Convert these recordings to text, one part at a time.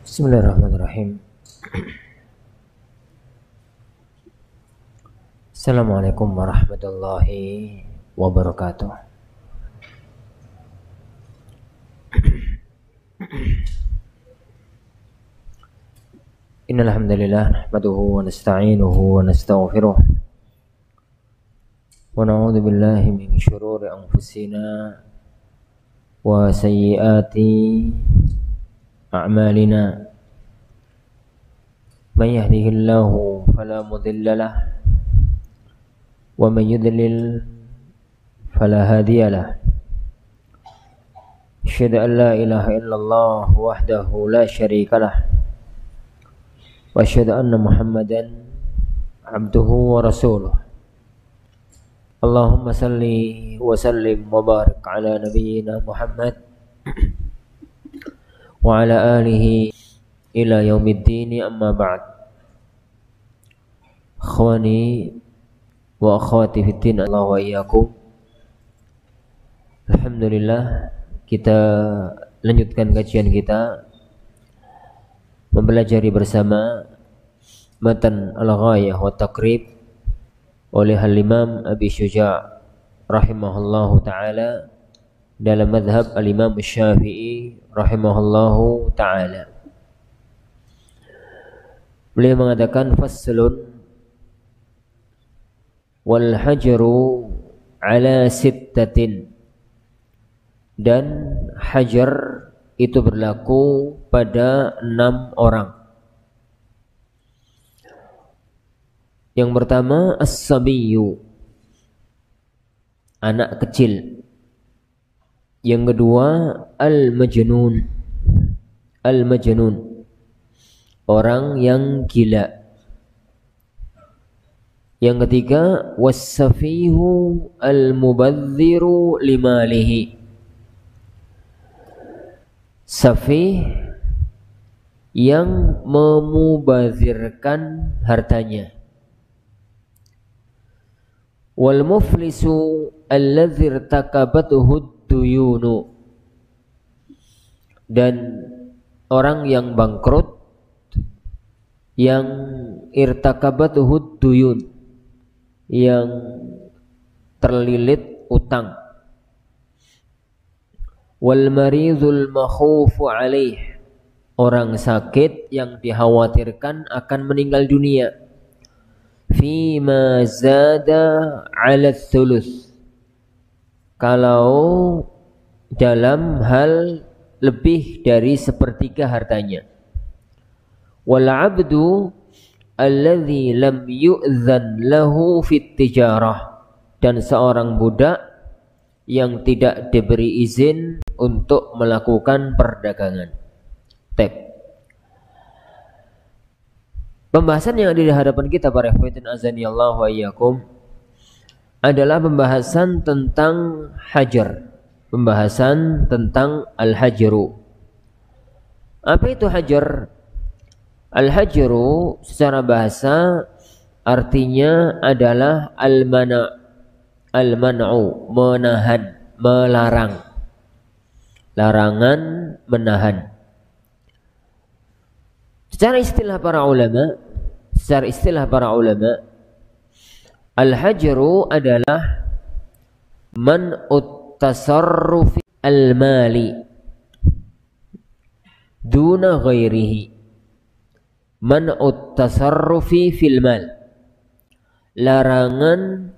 Bismillahirrahmanirrahim. Assalamualaikum warahmatullahi wabarakatuh. Innal hamdalillah nahmaduhu wa nasta'inuhu wa nastaghfiruh wa na'udzu billahi min shururi anfusina wa sayyiati a'malina. Man yahdihillahu fala mudilla lah wa man yudlil fala hadiya lah. Asyhadu an la ilaha illallah wahdahu la syarika lah wa asyhadu anna Muhammadan abduhu wa rasuluh. Allahumma salli wa sallim wa barik ala nabiyyina Muhammad wa ala alihi ila yaumiddin, amma ba'd. Akhwani wa akhwati fiddin, Allah wa iyyakum. Alhamdulillah, kita lanjutkan kajian kita mempelajari bersama matan Al-Ghayah wa Taqrib oleh Al-Imam Abi Syuja' rahimahullahu ta'ala dalam madhab Al-Imam Syafi'i rahimahullahu ta'ala. Beliau mengatakan faslun wal hajaru ala sittatin, dan hajar itu berlaku pada 6 orang. Yang pertama as-sabiyyu, anak kecil. Yang kedua al-majnun, orang yang gila. Yang ketiga was-safihu al-mubadziru limalihi, safih yang memubazirkan hartanya. Wal muflisu alladzi irtakabathu duyunu, dan orang yang bangkrut yang irtakabathu duyun, yang terlilit utang. Wal maridul makhufu alaih, orang sakit yang dikhawatirkan akan meninggal dunia. Fima zada ala thuluth, kalau dalam hal lebih dari sepertiga hartanya. Wal abdu alladzi lam yu'dzan lahu fit tijarah, dan seorang budak yang tidak diberi izin untuk melakukan perdagangan. Pembahasan yang ada di hadapan kita para ikhwatin azanillahu wa iyyakum adalah pembahasan tentang hajar, pembahasan tentang al-hajru. Apa itu hajar? Al-hajru secara bahasa artinya adalah al-man'u, menahan, melarang. Larangan, menahan. Secara istilah para ulama, al-hajru adalah man'ut tasarrufi al-mali duna ghairihi. Man'ut tasarrufi fil mal, larangan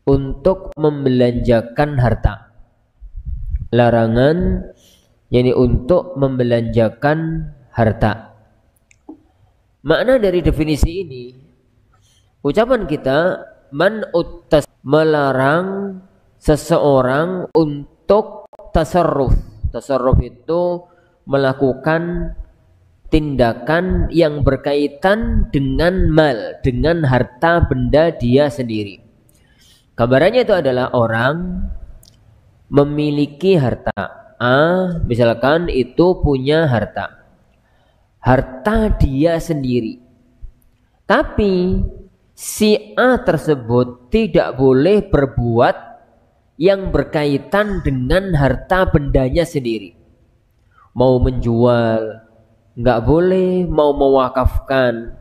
untuk membelanjakan harta. Larangan yakni untuk membelanjakan harta. Makna dari definisi ini, ucapan kita man'ut tas, melarang seseorang untuk tasarruf. Tasarruf itu melakukan tindakan yang berkaitan dengan mal, dengan harta benda dia sendiri. Gambarannya itu adalah orang memiliki harta. Misalkan itu punya harta dia sendiri, tapi si A tersebut tidak boleh berbuat yang berkaitan dengan harta bendanya sendiri. Mau menjual, nggak boleh mau mewakafkan,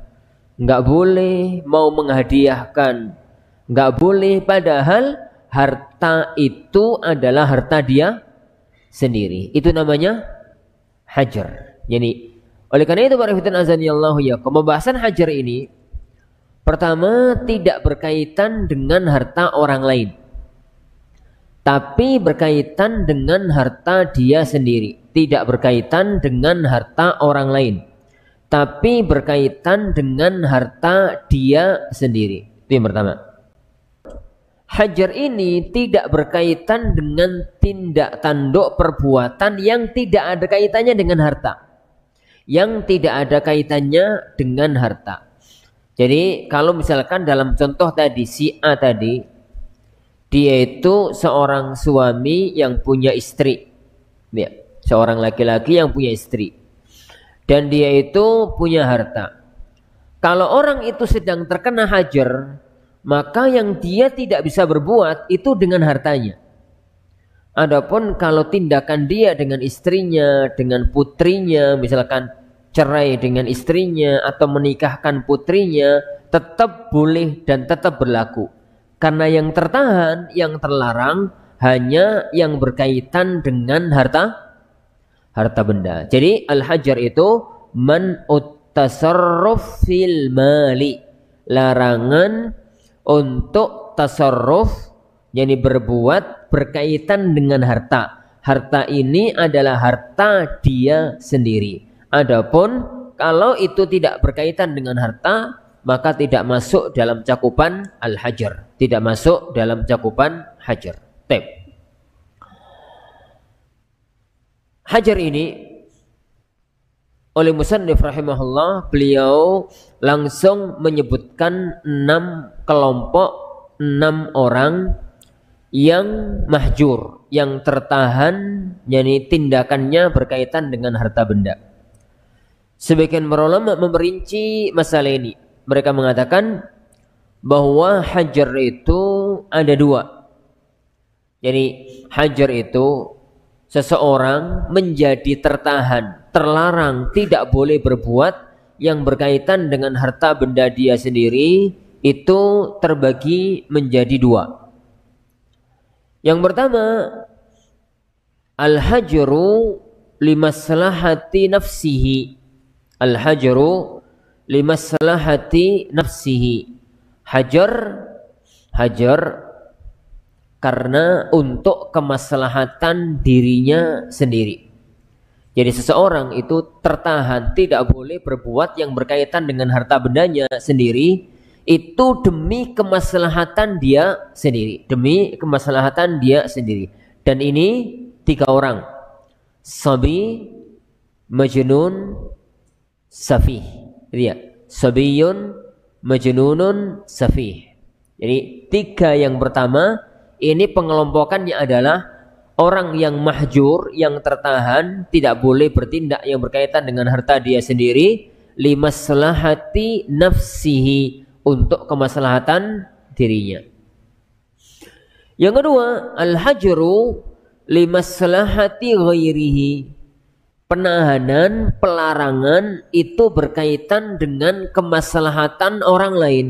nggak boleh mau menghadiahkan, nggak boleh, padahal harta itu adalah harta dia sendiri. Itu namanya hajar. Jadi oleh karena itu para fitan azanillahu ya, pembahasan hajar ini pertama tidak berkaitan dengan harta orang lain, tapi berkaitan dengan harta dia sendiri. Tidak berkaitan dengan harta orang lain, tapi berkaitan dengan harta dia sendiri. Itu yang pertama. Hajar ini tidak berkaitan dengan tindak tanduk perbuatan yang tidak ada kaitannya dengan harta. Yang tidak ada kaitannya dengan harta. Jadi kalau misalkan dalam contoh tadi, si A tadi, dia itu seorang suami yang punya istri, ya, seorang laki-laki yang punya istri, dan dia itu punya harta. Kalau orang itu sedang terkena hajar, maka yang dia tidak bisa berbuat itu dengan hartanya. Adapun kalau tindakan dia dengan istrinya, dengan putrinya, misalkan cerai dengan istrinya atau menikahkan putrinya, tetap boleh dan tetap berlaku. Karena yang tertahan, yang terlarang hanya yang berkaitan dengan harta benda. Jadi al-hajar itu man'ut tasarruf fil mali, larangan untuk tasarruf, yakni berbuat berkaitan dengan harta. Harta ini adalah harta dia sendiri. Adapun kalau itu tidak berkaitan dengan harta, maka tidak masuk dalam cakupan al-hajar. Tidak masuk dalam cakupan hajar. Hajar ini oleh musannif rahimahullah, beliau langsung menyebutkan 6 kelompok, 6 orang yang mahjur, yang tertahan, yakni tindakannya berkaitan dengan harta benda. Sebagian ulama memerinci masalah ini. Mereka mengatakan bahwa hajar itu ada 2. Jadi hajar itu seseorang menjadi tertahan, terlarang, tidak boleh berbuat yang berkaitan dengan harta benda dia sendiri, itu terbagi menjadi 2. Yang pertama, al-hajru limaslahati nafsihi. Al-hajru limaslahati nafsihi. Hajar karena untuk kemaslahatan dirinya sendiri. Jadi seseorang itu tertahan, tidak boleh berbuat yang berkaitan dengan harta bendanya sendiri, itu demi kemaslahatan dia sendiri, demi kemaslahatan dia sendiri. Dan ini 3 orang: sabi, majnun, safih. Lihat, sabiyun, majnunun, safih. Jadi 3 yang pertama ini pengelompokannya adalah orang yang mahjur, yang tertahan, tidak boleh bertindak yang berkaitan dengan harta dia sendiri, limaslahati nafsihi, untuk kemaslahatan dirinya. Yang kedua, al-hajru limaslahati ghairihi. Penahanan, pelarangan itu berkaitan dengan kemaslahatan orang lain,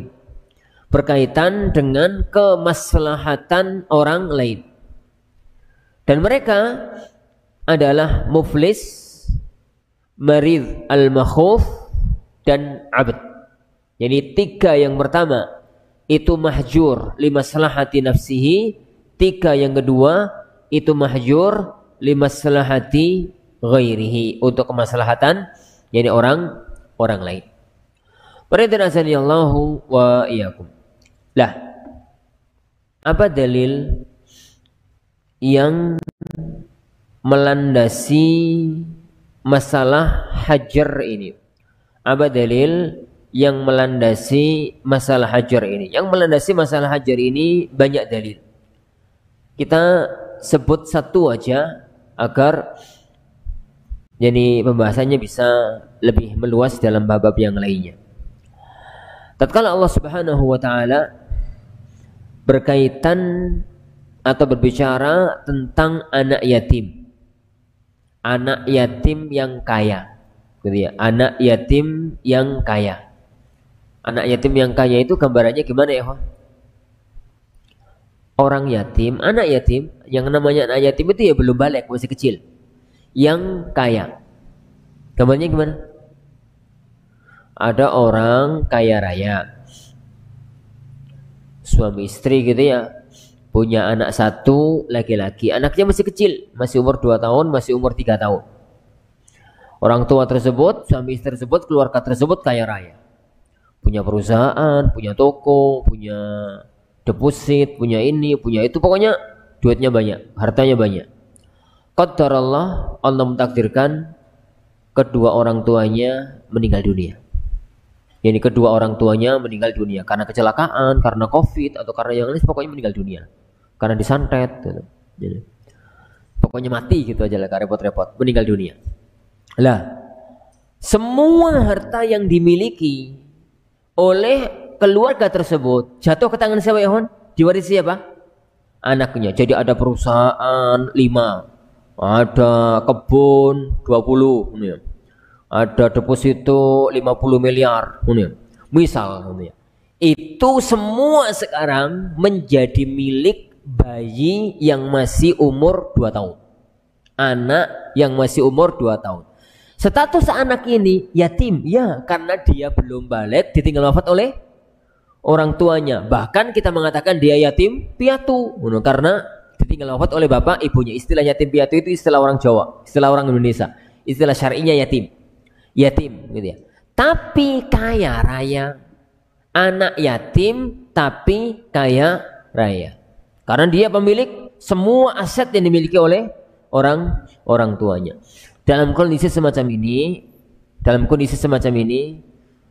berkaitan dengan kemaslahatan orang lain. Dan mereka adalah muflis, marid, al-makhuf, dan abd. Jadi 3 yang pertama itu mahjur limaslahati nafsihi, 3 yang kedua itu mahjur limaslahati ghairihi, untuk kemaslahatan jadi orang lain. Radhiyallahu wa iyyakum. Lah, apa dalil yang melandasi masalah hajar ini? Apa dalil yang melandasi masalah hajar ini? Yang melandasi masalah hajar ini banyak dalil. Kita sebut satu aja agar jadi pembahasannya bisa lebih meluas dalam bab-bab yang lainnya. Tatkala Allah Subhanahu wa taala berkaitan atau berbicara tentang anak yatim. Anak yatim yang kaya. gitu ya. Anak yatim yang kaya. Anak yatim yang kaya itu gambarannya gimana ya? Orang yatim, anak yatim, yang namanya anak yatim itu ya belum balik, masih kecil. Yang kaya. Gambarnya gimana? Ada orang kaya raya, suami istri gitu ya, punya anak satu laki-laki, anaknya masih kecil, masih umur 2 tahun, masih umur 3 tahun. Orang tua tersebut, suami istri tersebut, keluarga tersebut kaya raya, punya perusahaan, punya toko, punya deposit, punya ini, punya itu, pokoknya duitnya banyak, hartanya banyak. Qadarallah, Allah mentakdirkan kedua orang tuanya meninggal dunia. Yani kedua orang tuanya meninggal dunia karena kecelakaan, karena COVID, atau karena yang lain, pokoknya meninggal dunia. Karena disantet gitu. Jadi, pokoknya mati gitu aja lah, gak repot-repot, meninggal dunia. Lah, semua harta yang dimiliki oleh keluarga tersebut jatuh ke tangan siapa ya, Hon? Diwarisi siapa? Anaknya. Jadi ada perusahaan 5, ada kebun 20, ya. Ada deposito 50 miliar, misal, itu semua sekarang menjadi milik bayi yang masih umur 2 tahun, anak yang masih umur 2 tahun. Status anak ini yatim, ya, karena dia belum balik, ditinggal wafat oleh orang tuanya. Bahkan kita mengatakan dia yatim piatu, karena ditinggal wafat oleh bapak ibunya. Istilah yatim piatu itu istilah orang Jawa, istilah orang Indonesia, istilah syar'inya yatim. Yatim gitu ya. Tapi kaya raya. Anak yatim tapi kaya raya. Karena dia pemilik semua aset yang dimiliki oleh orang tuanya. Dalam kondisi semacam ini,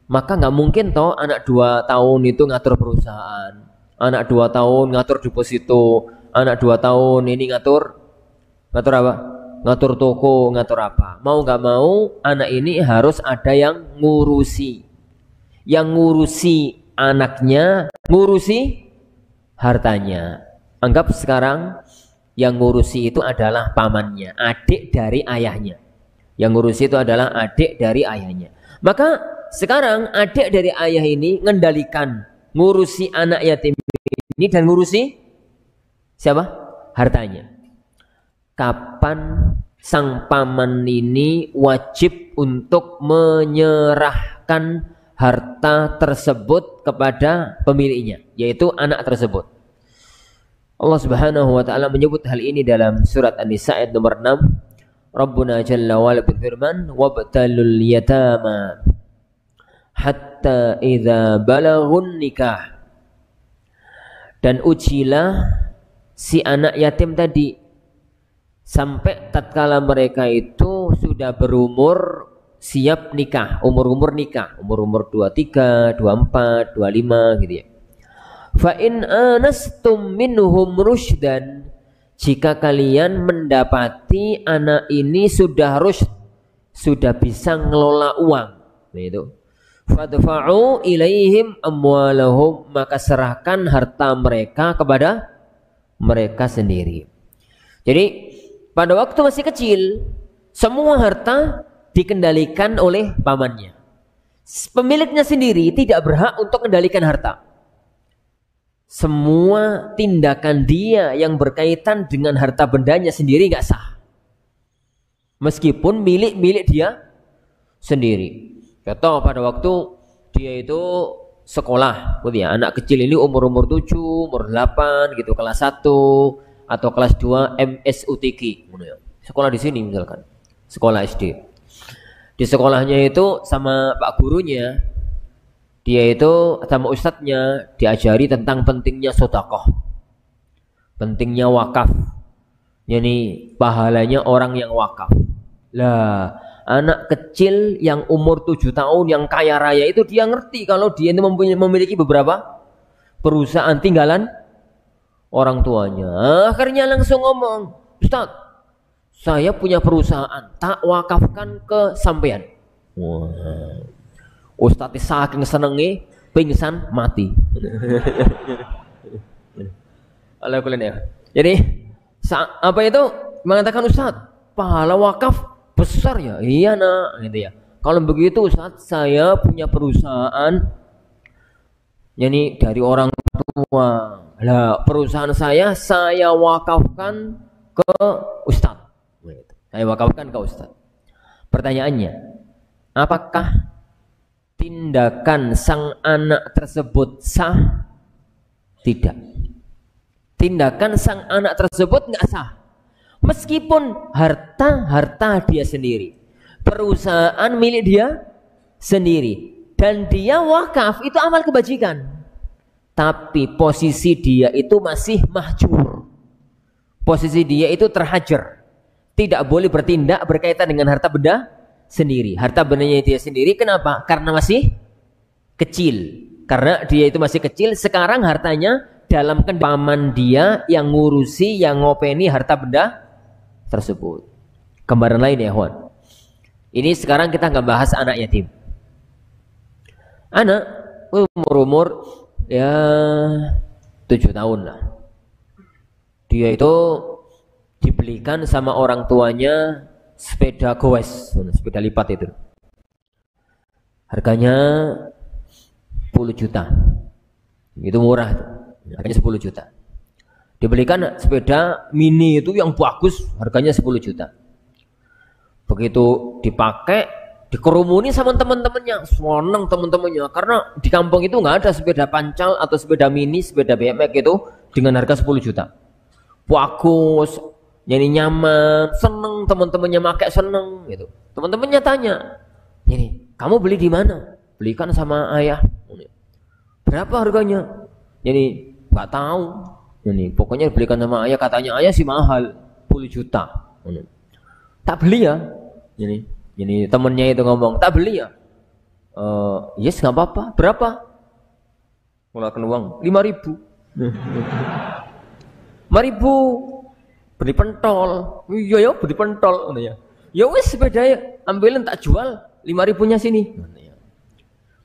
maka nggak mungkin toh anak 2 tahun itu ngatur perusahaan, anak 2 tahun ngatur deposito, anak 2 tahun ini ngatur apa? Ngatur toko, ngatur apa. Mau gak mau anak ini harus ada yang ngurusi. Yang ngurusi anaknya, ngurusi hartanya. Anggap sekarang yang ngurusi itu adalah pamannya, adik dari ayahnya. Yang ngurusi itu adalah adik dari ayahnya. Maka sekarang adik dari ayah ini mengendalikan, ngurusi anak yatim ini dan ngurusi siapa? Hartanya. Kapan sang paman ini wajib untuk menyerahkan harta tersebut kepada pemiliknya, yaitu anak tersebut. Allah Subhanahu wa taala menyebut hal ini dalam surat An-Nisa ayat nomor 6. Rabbuna jalla wa ala berfirman, "Wabtalul yatama hatta idza balaghun nikah." Dan ujilah si anak yatim tadi sampai tatkala mereka itu sudah berumur siap nikah, umur nikah, umur 23, 24, 25 gitu ya. Fa in anastum minhum rusydan, jika kalian mendapati anak ini sudah rusyd, sudah bisa ngelola uang, itu. Fadfa'u ilaihim amwalahum, maka serahkan harta mereka kepada mereka sendiri. Jadi pada waktu masih kecil, semua harta dikendalikan oleh pamannya. Pemiliknya sendiri tidak berhak untuk mengendalikan harta. Semua tindakan dia yang berkaitan dengan harta bendanya sendiri nggak sah. Meskipun milik dia sendiri. Contoh pada waktu dia itu sekolah, gitu ya. Anak kecil ini umur 7, umur 8 gitu, kelas 1 atau kelas 2 MSUTQ, sekolah di sini misalkan, sekolah SD. Di sekolahnya itu sama pak gurunya, dia itu sama ustadznya diajari tentang pentingnya sedekah, pentingnya wakaf, yani pahalanya orang yang wakaf. Lah, anak kecil yang umur 7 tahun yang kaya raya itu dia ngerti kalau dia itu memiliki beberapa perusahaan tinggalan orang tuanya. Akhirnya langsung ngomong, "Ustaz, saya punya perusahaan, tak wakafkan ke sampean." Wah. Ustaz saking senenge pingsan mati. Alhamdulillah. Jadi apa itu mengatakan, "Ustaz, pahala wakaf besar ya?" "Iya nak," gitu ya. kalau begitu Ustaz, saya punya perusahaan ini dari orang tua. Lah, perusahaan saya wakafkan ke Ustaz. Saya wakafkan ke Ustaz. Pertanyaannya, apakah tindakan sang anak tersebut sah? Tidak. Tindakan sang anak tersebut nggak sah. Meskipun harta dia sendiri, perusahaan milik dia sendiri, dan dia wakaf, itu amal kebajikan. Tapi posisi dia itu masih mahjur. Posisi dia itu terhajar. Tidak boleh bertindak berkaitan dengan harta benda sendiri. Harta bendanya dia sendiri, kenapa? Karena masih kecil. Karena dia itu masih kecil, sekarang hartanya dalam paman dia yang ngurusi, yang ngopeni harta benda tersebut. Gambaran lain ya, Ikhwan. Ini sekarang kita nggak bahas anak yatim. Anak umur ya 7 tahun lah. Dia itu dibelikan sama orang tuanya sepeda goes, sepeda lipat itu. Harganya 10 juta. Itu murah tuh. Harganya 10 juta. Dibelikan sepeda mini itu yang bagus, harganya 10 juta. Begitu dipakai, dikerumuni sama teman-temannya, seneng teman-temannya, karena di kampung itu nggak ada sepeda pancal atau sepeda mini, sepeda BMX itu dengan harga 10 juta. Bagus, jadi nyaman, seneng teman-temannya pakai, seneng gitu. Teman-temannya tanya, ini kamu beli di mana? Belikan sama ayah. Berapa harganya? Jadi nggak tahu. Ini pokoknya belikan sama ayah, katanya ayah sih mahal, 10 juta. Tak beli ya. Ini temennya itu ngomong, tak beli ya. Yes, nggak apa-apa. Berapa? Mengeluarkan uang 5.000. 5.000 beli pentol. Iya ya, beli pentol. Ya wes sepeda ya, ambilin tak jual 5.000-nya sini.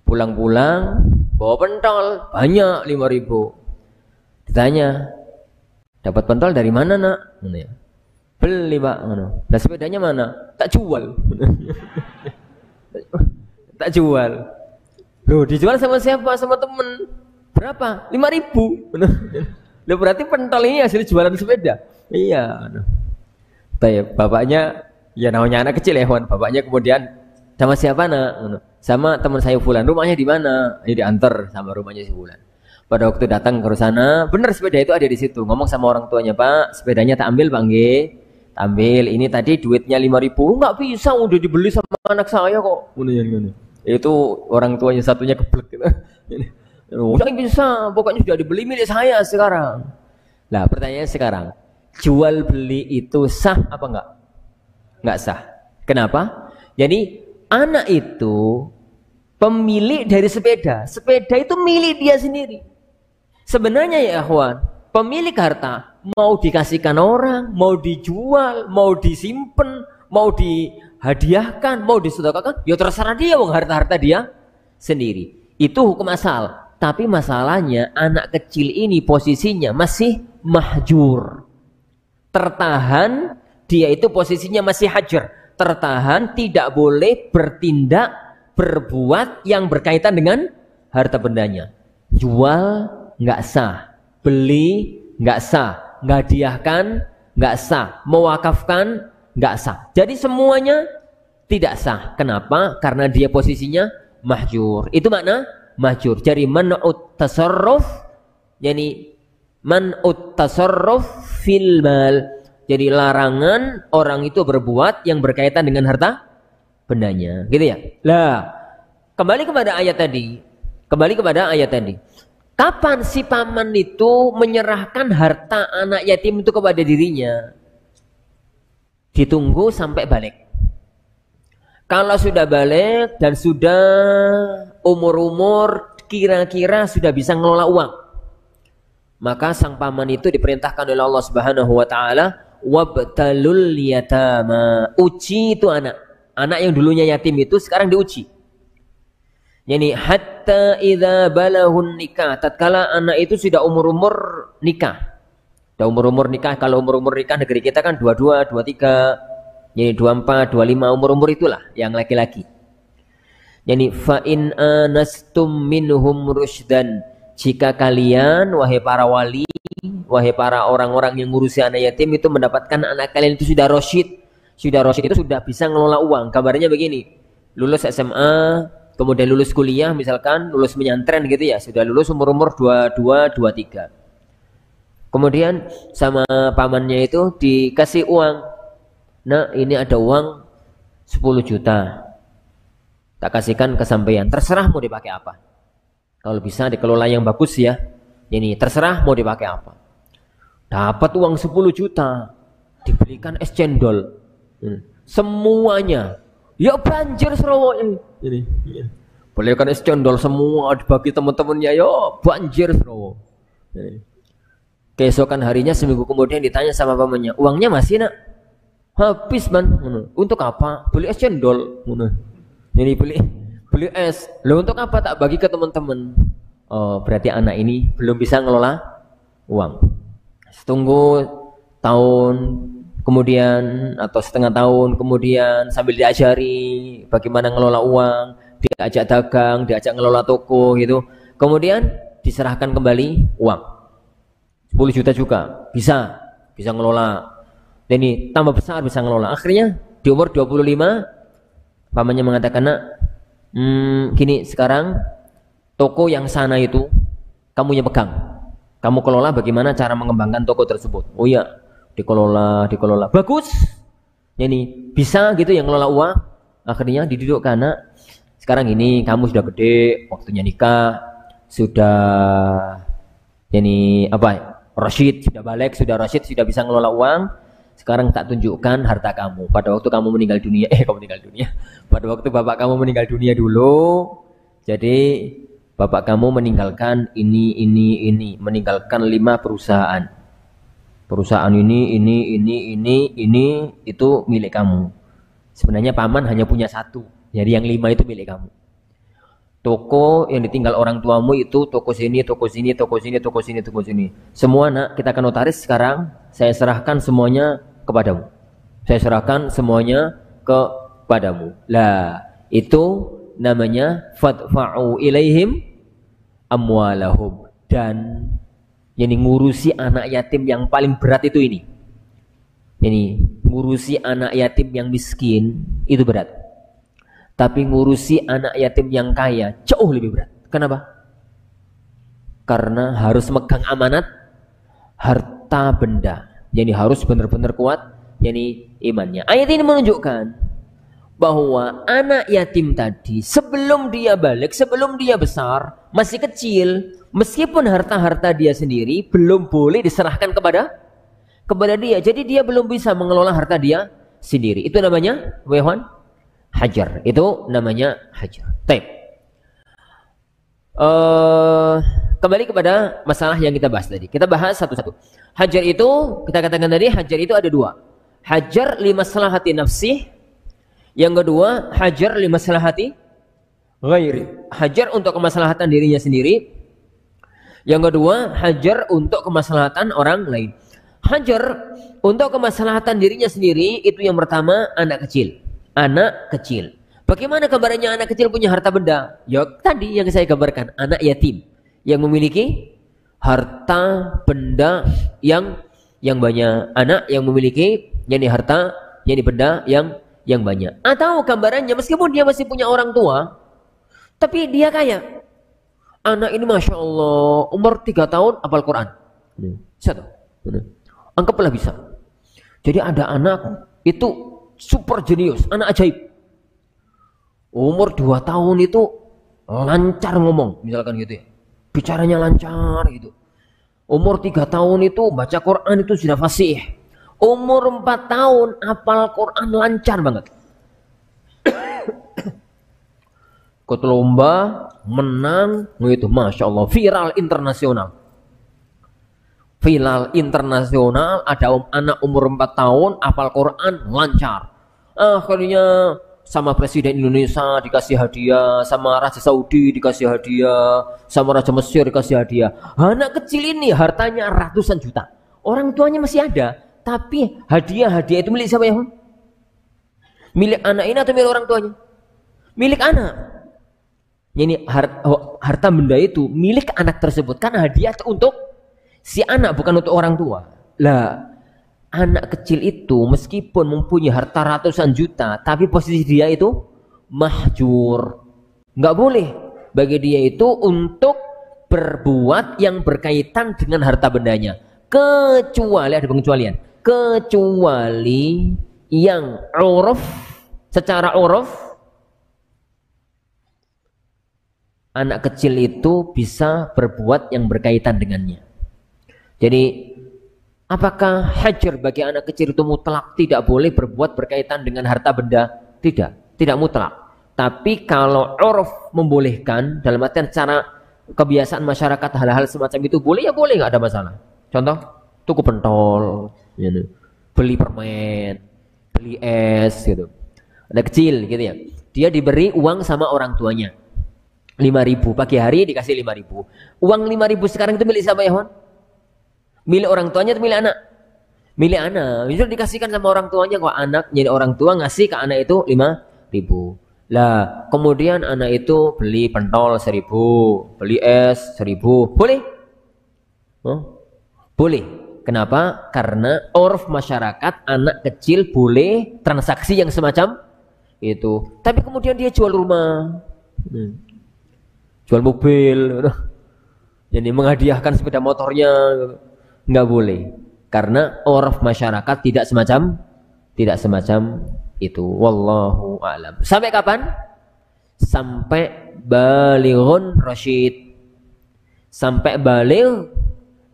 Pulang-pulang bawa pentol banyak 5.000. Ditanya, dapat pentol dari mana nak? Beli pak. Dan sepedanya mana? Tak jual. Tak jual. Loh, dijual sama siapa? Sama temen. Berapa? 5.000. Loh, berarti pentol ini hasil jualan sepeda. Iya. Bapaknya, ya namanya anak kecil ya, Wan. Bapaknya kemudian, sama siapa nak? Sama teman saya Fulan. Rumahnya di mana? Ini diantar sama rumahnya si Fulan. Pada waktu datang ke sana, benar sepeda itu ada di situ. Ngomong sama orang tuanya, Pak, sepedanya tak ambil, Pak, nggih. Ambil, ini tadi duitnya 5.000. Nggak bisa, udah dibeli sama anak saya kok. Itu orang tuanya satunya keblek gitu. Udah bisa, pokoknya sudah dibeli milik saya sekarang. Nah, pertanyaannya sekarang, jual beli itu sah apa enggak? Enggak sah. Kenapa? Jadi anak itu pemilik dari sepeda. Sepeda itu milik dia sendiri. Sebenarnya ya akhwan, pemilik harta mau dikasihkan orang, mau dijual, mau disimpan, mau dihadiahkan, mau disedekahkan, ya terserah dia, wong harta-harta dia sendiri. Itu hukum asal. Tapi masalahnya anak kecil ini posisinya masih mahjur. Tertahan, dia itu posisinya masih hajar. Tertahan, tidak boleh bertindak, berbuat yang berkaitan dengan harta bendanya. Jual nggak sah, beli nggak sah, ngadiahkan nggak sah, mewakafkan nggak sah. Jadi semuanya tidak sah. Kenapa? Karena dia posisinya mahjur. Itu makna mahjur. Jadi man'ut tasarruf, yani man'ut tasarruf fil mal. Jadi larangan orang itu berbuat yang berkaitan dengan harta bendanya, gitu ya. Lah, kembali kepada ayat tadi. Kapan si paman itu menyerahkan harta anak yatim itu kepada dirinya? Ditunggu sampai balik. Kalau sudah balik dan sudah umur-umur kira-kira sudah bisa ngelola uang, maka sang paman itu diperintahkan oleh Allah Subhanahu wa taala, wabtalul yatama. Uji itu anak yang dulunya yatim itu sekarang diuji. Yani hatta idza balahun nikah, tatkala anak itu sudah umur-umur nikah. Sudah umur-umur nikah, kalau umur-umur nikah negeri kita kan 22, 23, yani 24, 25, umur-umur itulah yang laki-laki. Yani fa in anastum minhum rusydan, jika kalian wahai para wali, wahai para orang-orang yang ngurusi anak yatim itu mendapatkan anak kalian itu sudah rasyid. Sudah rasyid itu sudah bisa ngelola uang. Kabarnya begini, lulus SMA, kemudian lulus kuliah misalkan, lulus menyantren gitu ya, sudah lulus umur-umur 22, 23. Kemudian sama pamannya itu dikasih uang. Nah, ini ada uang 10 juta. Tak kasihkan ke sampean, terserah mau dipakai apa. Kalau bisa dikelola yang bagus ya. Ini terserah mau dipakai apa. Dapat uang 10 juta, dibelikan es cendol. Semuanya. Ya banjir Sarawak ini. Belikan es cendol semua dibagi teman-temannya, ya banjir Sarawak. Keesokan harinya seminggu kemudian ditanya sama pamannya, uangnya masih nak? Habis man. Untuk apa? Beli es cendol. Jadi beli es. Lo untuk apa? Tak bagi ke teman-teman. Oh, berarti anak ini belum bisa ngelola uang. Tunggu tahun kemudian atau setengah tahun kemudian sambil diajari bagaimana ngelola uang, diajak dagang, diajak ngelola toko gitu. Kemudian diserahkan kembali uang. 10 juta juga bisa ngelola. Dan ini tambah besar bisa ngelola. Akhirnya di umur 25 pamannya mengatakan, nak, gini sekarang toko yang sana itu kamu yang pegang, kamu kelola bagaimana cara mengembangkan toko tersebut. Oh iya, dikelola, bagus. Ini bisa gitu yang ngelola uang. Akhirnya didudukkan, anak, sekarang ini kamu sudah gede, waktunya nikah, sudah ini apa? Rasyid, sudah balik, sudah rasyid, sudah bisa ngelola uang. Sekarang tak tunjukkan harta kamu pada waktu kamu meninggal dunia. Kamu meninggal dunia. Pada waktu bapak kamu meninggal dunia dulu. Jadi bapak kamu meninggalkan ini, meninggalkan 5 perusahaan. Perusahaan ini itu milik kamu. Sebenarnya paman hanya punya 1. Jadi yang 5 itu milik kamu. Toko yang ditinggal orang tuamu itu toko sini. Semua nak kita akan notaris sekarang. Saya serahkan semuanya kepadamu. Saya serahkan semuanya kepadamu. Lah, itu namanya fadfa'u ilaihim amwalahum. Dan yang ngurusi anak yatim yang paling berat itu ini. Ini ngurusi anak yatim yang miskin itu berat. Tapi ngurusi anak yatim yang kaya jauh lebih berat. Kenapa? Karena harus megang amanat harta benda. Jadi harus benar-benar kuat jadi imannya. Ayat ini menunjukkan bahwa anak yatim tadi sebelum dia balik, sebelum dia besar, masih kecil, meskipun harta-harta dia sendiri belum boleh diserahkan kepada dia. Jadi dia belum bisa mengelola harta dia sendiri. Itu namanya hajar. Itu namanya hajar. Baik. Kembali kepada masalah yang kita bahas tadi. Kita bahas satu-satu. Hajar itu, kita katakan tadi, hajar itu ada 2. Hajar li maslahati nafsih. Yang kedua, hajar li maslahati ghairi. Hajar untuk kemaslahatan dirinya sendiri. Yang kedua, hajar untuk kemaslahatan orang lain. Hajar untuk kemaslahatan dirinya sendiri itu yang pertama anak kecil. Anak kecil. Bagaimana gambarannya anak kecil punya harta benda? Ya tadi yang saya gambarkan, anak yatim yang memiliki harta benda yang banyak, anak yang memiliki harta benda yang banyak. Atau gambarannya meskipun dia masih punya orang tua, tapi dia kaya. Anak ini masya Allah umur 3 tahun hafal Quran. Bisa. Anggaplah bisa. Jadi ada anak itu super jenius, anak ajaib. Umur 2 tahun itu lancar ngomong, misalkan gitu ya. Bicaranya lancar gitu. Umur 3 tahun itu baca Quran itu sudah fasih. Umur 4 tahun hafal Quran lancar banget. Ikut lomba, menang, gitu, masya Allah, viral internasional. Viral internasional, ada anak umur 4 tahun hafal Quran lancar. Akhirnya sama Presiden Indonesia dikasih hadiah, sama Raja Saudi dikasih hadiah, sama Raja Mesir dikasih hadiah. Anak kecil ini hartanya ratusan juta. Orang tuanya masih ada, tapi hadiah-hadiah itu milik siapa ya? Milik anak ini atau milik orang tuanya? Milik anak. Ini harta benda itu milik anak tersebut karena hadiah untuk si anak, bukan untuk orang tua. Lah, anak kecil itu meskipun mempunyai harta ratusan juta, tapi posisi dia itu mahjur. Nggak boleh bagi dia itu untuk berbuat yang berkaitan dengan harta bendanya. Kecuali, ada pengecualian, kecuali yang uruf, secara uruf anak kecil itu bisa berbuat yang berkaitan dengannya. Jadi apakah hajar bagi anak kecil itu mutlak tidak boleh berbuat berkaitan dengan harta benda? Tidak mutlak. Tapi kalau uruf membolehkan, dalam artian secara kebiasaan masyarakat hal-hal semacam itu boleh, ya boleh, nggak ada masalah. Contoh, tuku pentol, gitu. Beli permen, beli es, gitu. Ada kecil, gitu ya. Dia diberi uang sama orang tuanya, 5.000 pagi hari dikasih 5.000. Uang 5.000 sekarang itu milik siapa ya, Hon? Milik orang tuanya atau milik anak? Milik anak. Itu dikasihkan sama orang tuanya, kok anak jadi orang tua ngasih ke anak itu 5.000. Lah, kemudian anak itu beli pentol 1.000, beli es 1.000. Boleh? Boleh. Kenapa? Karena uruf masyarakat anak kecil boleh transaksi yang semacam itu. Tapi kemudian dia jual rumah, jual mobil, jadi menghadiahkan sepeda motornya, nggak boleh. Karena uruf masyarakat tidak semacam itu. Wallahu a'lam. Sampai kapan? Sampai balighun rasyid. Sampai baligh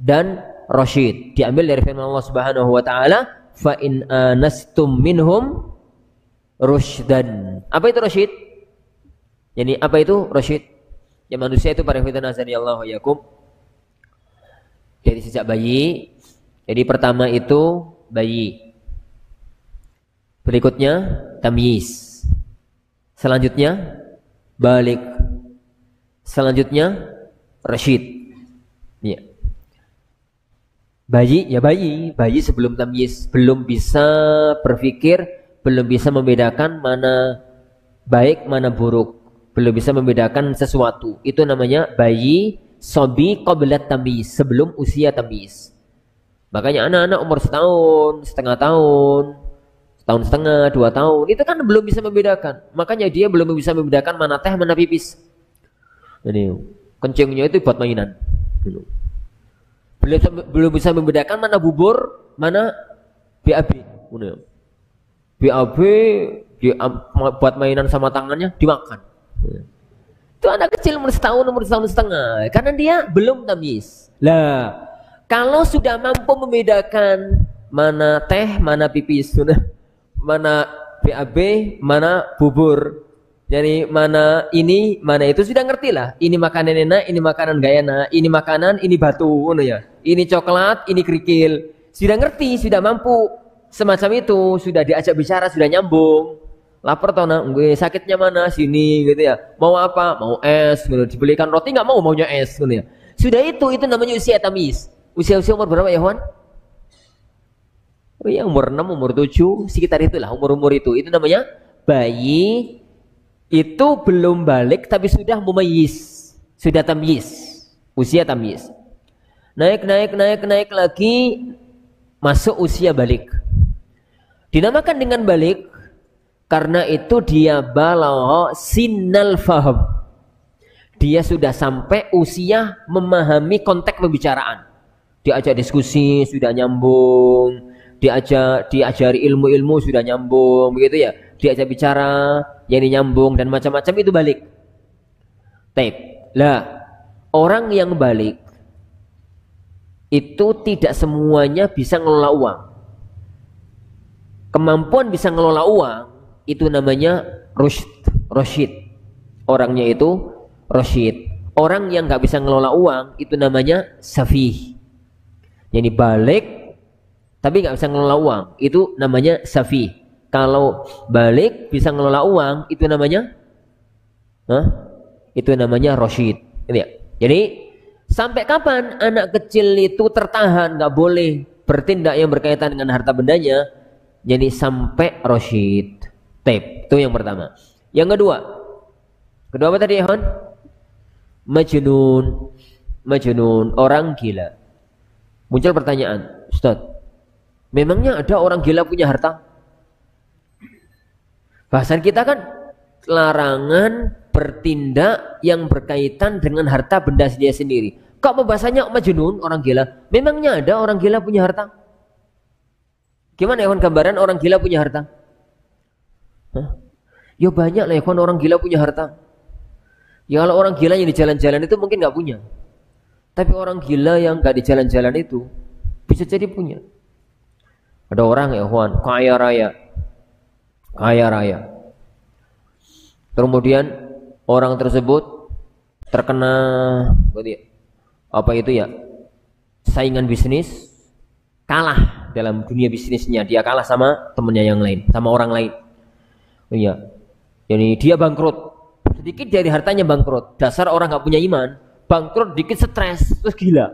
dan rasyid. Diambil dari firman Allah Subhanahu wa taala, fa in anastum minhum rusydan. Apa itu rasyid? Jadi apa itu rasyid? Ya, manusia itu para hadirin azanillahu wa iyyakum. Jadi sejak bayi. Jadi pertama itu bayi. Berikutnya tamyiz. Selanjutnya balik. Selanjutnya rasyid. Ya. Bayi sebelum tamyiz, belum bisa berpikir, belum bisa membedakan mana baik mana buruk, belum bisa membedakan sesuatu. Itu namanya bayi sobi qabla tamyiz, sebelum usia tamyiz. Makanya anak-anak umur setahun, setengah tahun, tahun setengah, 2 tahun, itu kan belum bisa membedakan. Makanya dia belum bisa membedakan mana teh, mana pipis. Jadi kencingnya itu buat mainan. Belum bisa membedakan mana bubur, mana BAB. BAB buat mainan sama tangannya, dimakan. Itu anak kecil umur setahun setengah, karena dia belum tamyiz. Lah, kalau sudah mampu membedakan mana teh, mana pipis, mana BAB, mana bubur, jadi mana ini, mana itu, sudah ngerti lah. Ini makanan enak, ini makanan gak enak, ini makanan, ini batu, ya. Ini coklat, ini kerikil. Sudah ngerti, sudah mampu semacam itu, sudah diajak bicara, sudah nyambung. Lapar tau nak, sakitnya mana, sini, gitu ya. Mau apa? Mau es, gitu. Dibelikan roti nggak mau, maunya es, gitu ya. Sudah itu namanya usia tamyiz. Usia umur berapa ya, Wan? Oh ya, umur 6, umur 7, sekitar itulah umur-umur itu. Itu namanya bayi. Itu belum balik tapi sudah mumayyiz, sudah tamyiz, usia tamyiz. Naik lagi, masuk usia balik. Dinamakan dengan balik karena itu dia balagha sinnal faham. Dia sudah sampai usia memahami konteks pembicaraan. Diajak diskusi sudah nyambung, diajari ilmu-ilmu sudah nyambung, begitu ya. Diajak bicara yang nyambung dan macam-macam, itu balik. Taib. Lah, orang yang balik itu tidak semuanya bisa ngelola uang. Kemampuan bisa ngelola uang itu namanya rasyid. Orangnya itu rasyid. Orang yang nggak bisa ngelola uang itu namanya safih. Jadi balik tapi nggak bisa ngelola uang, itu namanya safih. Kalau balik bisa ngelola uang, itu namanya itu namanya rasyid. Jadi sampai kapan anak kecil itu tertahan, nggak boleh bertindak yang berkaitan dengan harta bendanya? Jadi sampai rasyid. Taib. Itu yang pertama. Yang kedua apa tadi, Hon? Majnun. Majnun, orang gila. Muncul pertanyaan, Ustaz, memangnya ada orang gila punya harta? Bahasan kita kan larangan bertindak yang berkaitan dengan harta benda dia sendiri. Kok pembahasannya majnun, orang gila? Memangnya ada orang gila punya harta? Gimana ya gambaran orang gila punya harta? Hah? Ya banyak lah ya orang gila punya harta. Ya kalau orang gila yang di jalan-jalan itu mungkin nggak punya. Tapi orang gila yang nggak di jalan-jalan itu bisa jadi punya. Ada orang ya kaya raya. Kaya raya. Kemudian orang tersebut terkena apa itu ya? Saingan bisnis, kalah dalam dunia bisnisnya, dia kalah sama temennya yang lain, sama orang lain. Iya. Jadi dia bangkrut. Sedikit dari hartanya bangkrut. Dasar orang nggak punya iman. Bangkrut dikit stres terus gila.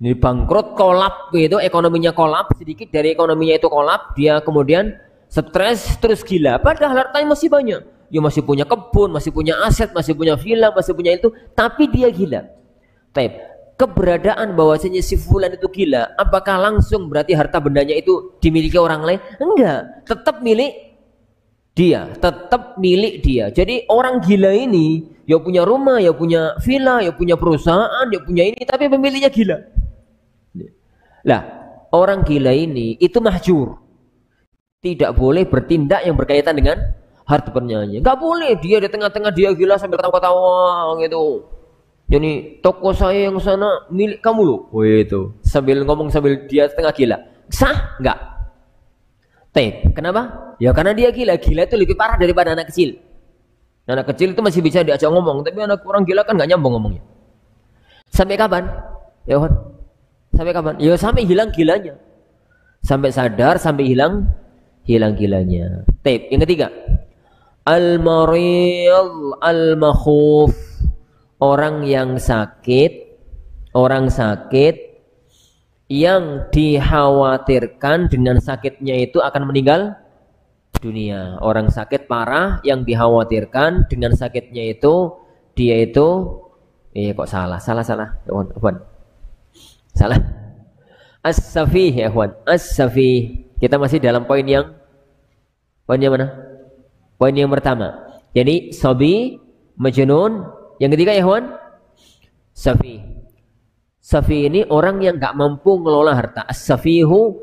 Ini bangkrut kolap gitu, ekonominya kolap, sedikit dari ekonominya itu kolap, dia kemudian stres terus gila. Padahal hartanya masih banyak. Dia masih punya kebun, masih punya aset, masih punya villa, masih punya itu, tapi dia gila. Tapi keberadaan bahwasanya si fulan itu gila, apakah langsung berarti harta bendanya itu dimiliki orang lain? Enggak, tetap milik dia, tetap milik dia. Jadi orang gila ini ya punya rumah, ya punya villa, ya punya perusahaan, ya punya ini, tapi pemiliknya gila. Lah, orang gila ini itu mahjur. Tidak boleh bertindak yang berkaitan dengan harta bendanya. Enggak boleh, dia di tengah-tengah dia gila sambil ketawa-ketawa gitu. Jadi toko saya yang sana milik kamu loh. Oh itu. Sambil ngomong sambil dia setengah gila. Sah? Enggak. Kenapa? Ya karena dia gila. Gila itu lebih parah daripada anak kecil. Anak kecil itu masih bisa diajak ngomong, tapi anak orang gila kan nggak nyambung ngomongnya. Sampai kapan? Ya kan? Sampai kapan? Ya sampai hilang gilanya. Sampai sadar, sampai hilang gilanya. Yang ketiga, al-mariyal al-makhuf, orang yang sakit, yang dikhawatirkan dengan sakitnya itu akan meninggal dunia. Orang sakit parah yang dikhawatirkan dengan sakitnya itu dia itu kok salah. Salah. As-safih ya ikhwan. As-safih. Kita masih dalam poinnya mana? Poin yang pertama. Jadi sabi, majnun, yang ketiga ya ikhwan, safih. Safih ini orang yang enggak mampu ngelola harta. As-safihu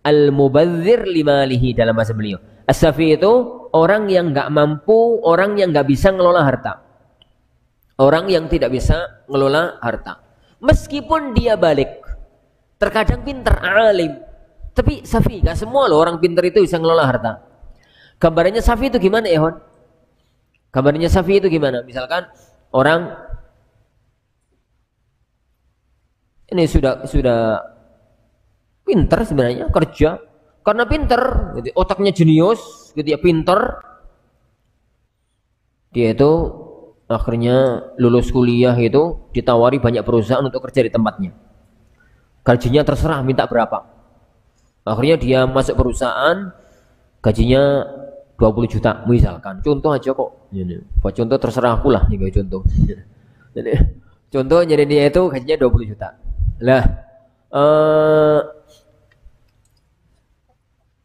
al-mubadzir limalihi dalam bahasa beliau. As-safi itu orang yang nggak mampu, orang yang nggak bisa ngelola harta, orang yang tidak bisa ngelola harta. Meskipun dia balik, terkadang pintar, alim, tapi safi. Nggak semua loh orang pintar itu bisa ngelola harta. Gambarannya safi itu gimana ya Hon? Gambarannya safi itu gimana? Misalkan orang ini sudah pintar sebenarnya kerja. Karena pinter, gitu, otaknya jenius, gitu ya, pinter. Dia itu akhirnya lulus kuliah itu ditawari banyak perusahaan untuk kerja di tempatnya. Gajinya terserah minta berapa. Akhirnya dia masuk perusahaan, gajinya 20 juta misalkan. Contoh aja kok. Buat contoh terserah aku lah, nih contoh. Jadi contoh jadi dia itu gajinya 20 juta. Lah,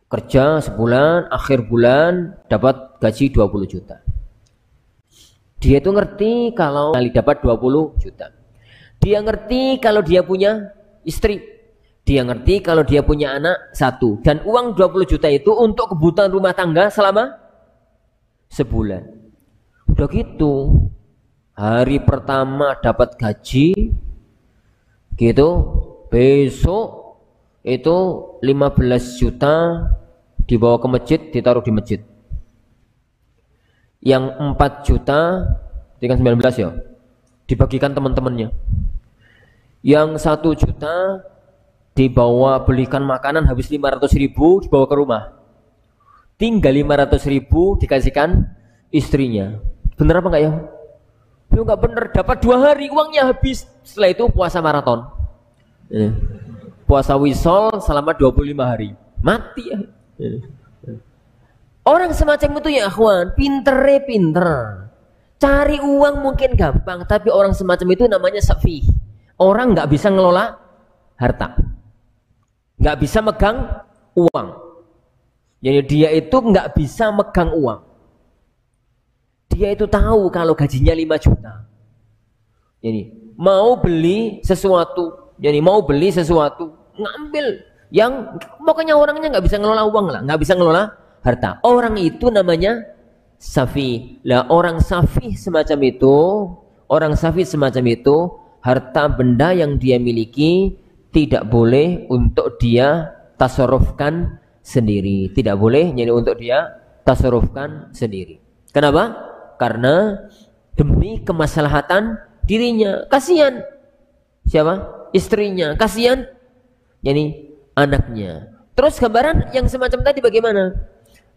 kerja sebulan, akhir bulan dapat gaji 20 juta. Dia itu ngerti kalau kali dapat 20 juta. Dia ngerti kalau dia punya istri. Dia ngerti kalau dia punya anak satu. Dan uang 20 juta itu untuk kebutuhan rumah tangga selama sebulan. Udah gitu. Hari pertama dapat gaji gitu. Besok itu 15 juta dibawa ke masjid, ditaruh di masjid. Yang 4 juta dengan 19 ya dibagikan teman-temannya. Yang 1 juta dibawa belikan makanan habis 500.000 dibawa ke rumah. Tinggal 500.000 dikasihkan istrinya. Bener apa enggak ya? Lu enggak bener, dapat 2 hari uangnya habis. Setelah itu puasa maraton. Puasa wisol selama 25 hari. Mati ya. Orang semacam itu ya akhwan, pinter. Cari uang mungkin gampang, tapi orang semacam itu namanya safi. Orang nggak bisa ngelola harta, nggak bisa megang uang. Jadi dia itu nggak bisa megang uang. Dia itu tahu kalau gajinya 5 juta. Jadi mau beli sesuatu, ngambil yang pokoknya orangnya nggak bisa ngelola uang lah, nggak bisa ngelola harta. Orang itu namanya safi. Lah orang safi semacam itu, harta benda yang dia miliki tidak boleh untuk dia tasarrufkan sendiri. Tidak boleh jadi untuk dia tasarrufkan sendiri. Kenapa? Karena demi kemaslahatan dirinya. Kasihan siapa? Istrinya. Kasihan jadi anaknya. Terus gambaran yang semacam tadi bagaimana?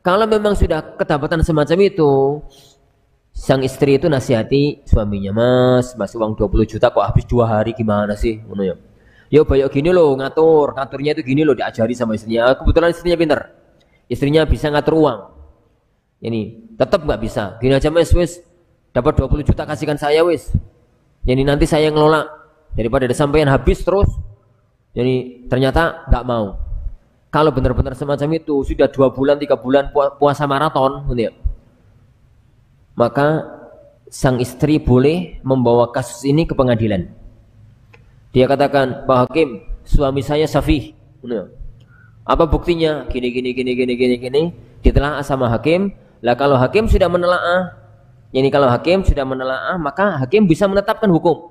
Kalau memang sudah kedapatan semacam itu, sang istri itu nasihati suaminya, mas uang 20 juta kok habis 2 hari gimana sih? Yo banyak gini loh, ngaturnya itu gini loh, diajari sama istrinya. Kebetulan istrinya pinter, istrinya bisa ngatur uang. Ini tetap nggak bisa. Gini aja mas, wis dapat 20 juta kasihkan saya wis. Jadi nanti saya ngelola daripada ada sampean habis terus. Jadi ternyata nggak mau. Kalau benar-benar semacam itu sudah 2 bulan 3 bulan puasa maraton, gitu ya, maka sang istri boleh membawa kasus ini ke pengadilan. Dia katakan, Pak Hakim, suami saya safih. Apa buktinya? Gini. Ditelaah sama hakim. Lah kalau hakim sudah menelaah, maka hakim bisa menetapkan hukum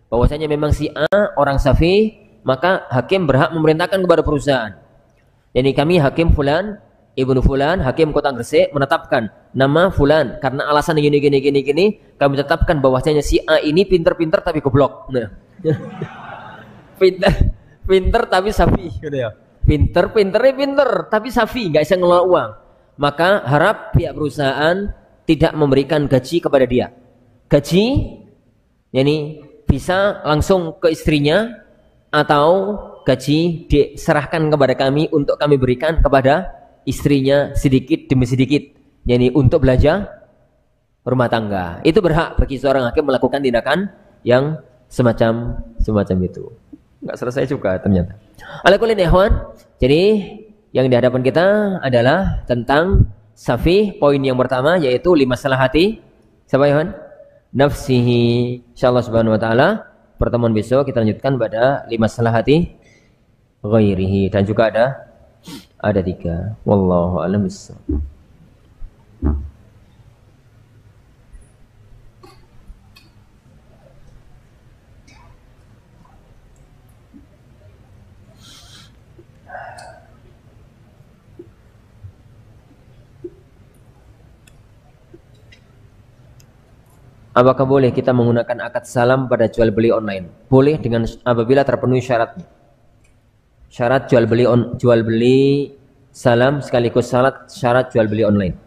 bahwasanya memang si A orang safih, maka hakim berhak memerintahkan kepada perusahaan. Jadi kami hakim fulan, ibnu fulan, hakim kota Gresik menetapkan nama fulan karena alasan gini, kami tetapkan bahwasanya si A ini pinter-pinter tapi goblok. Nah. pinter tapi safi, gitu ya. Pinter tapi safi, nggak bisa ngelola uang. Maka harap pihak perusahaan tidak memberikan gaji kepada dia. Gaji, yani bisa langsung ke istrinya atau gaji diserahkan kepada kami untuk kami berikan kepada istrinya sedikit demi sedikit. Yani untuk belanja rumah tangga. Itu berhak bagi seorang hakim melakukan tindakan yang semacam itu. Nggak selesai juga ternyata. Alakulin ikhwan. Jadi yang di hadapan kita adalah tentang safi. Poin yang pertama yaitu limaslahati siapa ikhwan? Nafsihi. Insyaallah subhanahu wa ta'ala pertemuan besok kita lanjutkan pada limaslahati ghairihi, dan juga ada 3. Wallahu a'lam bissawab. Apakah boleh kita menggunakan akad salam pada jual beli online? Boleh dengan apabila terpenuhi syaratnya. Syarat jual beli salam sekaligus syarat jual beli online.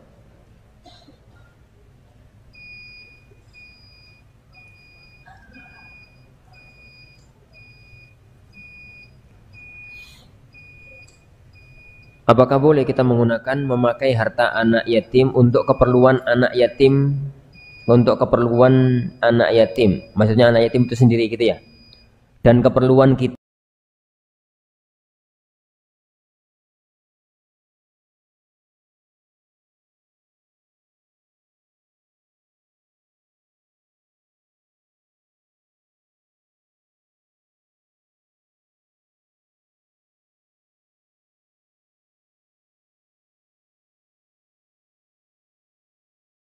Apakah boleh kita memakai harta anak yatim untuk keperluan anak yatim? Maksudnya anak yatim itu sendiri gitu ya. Dan keperluan kita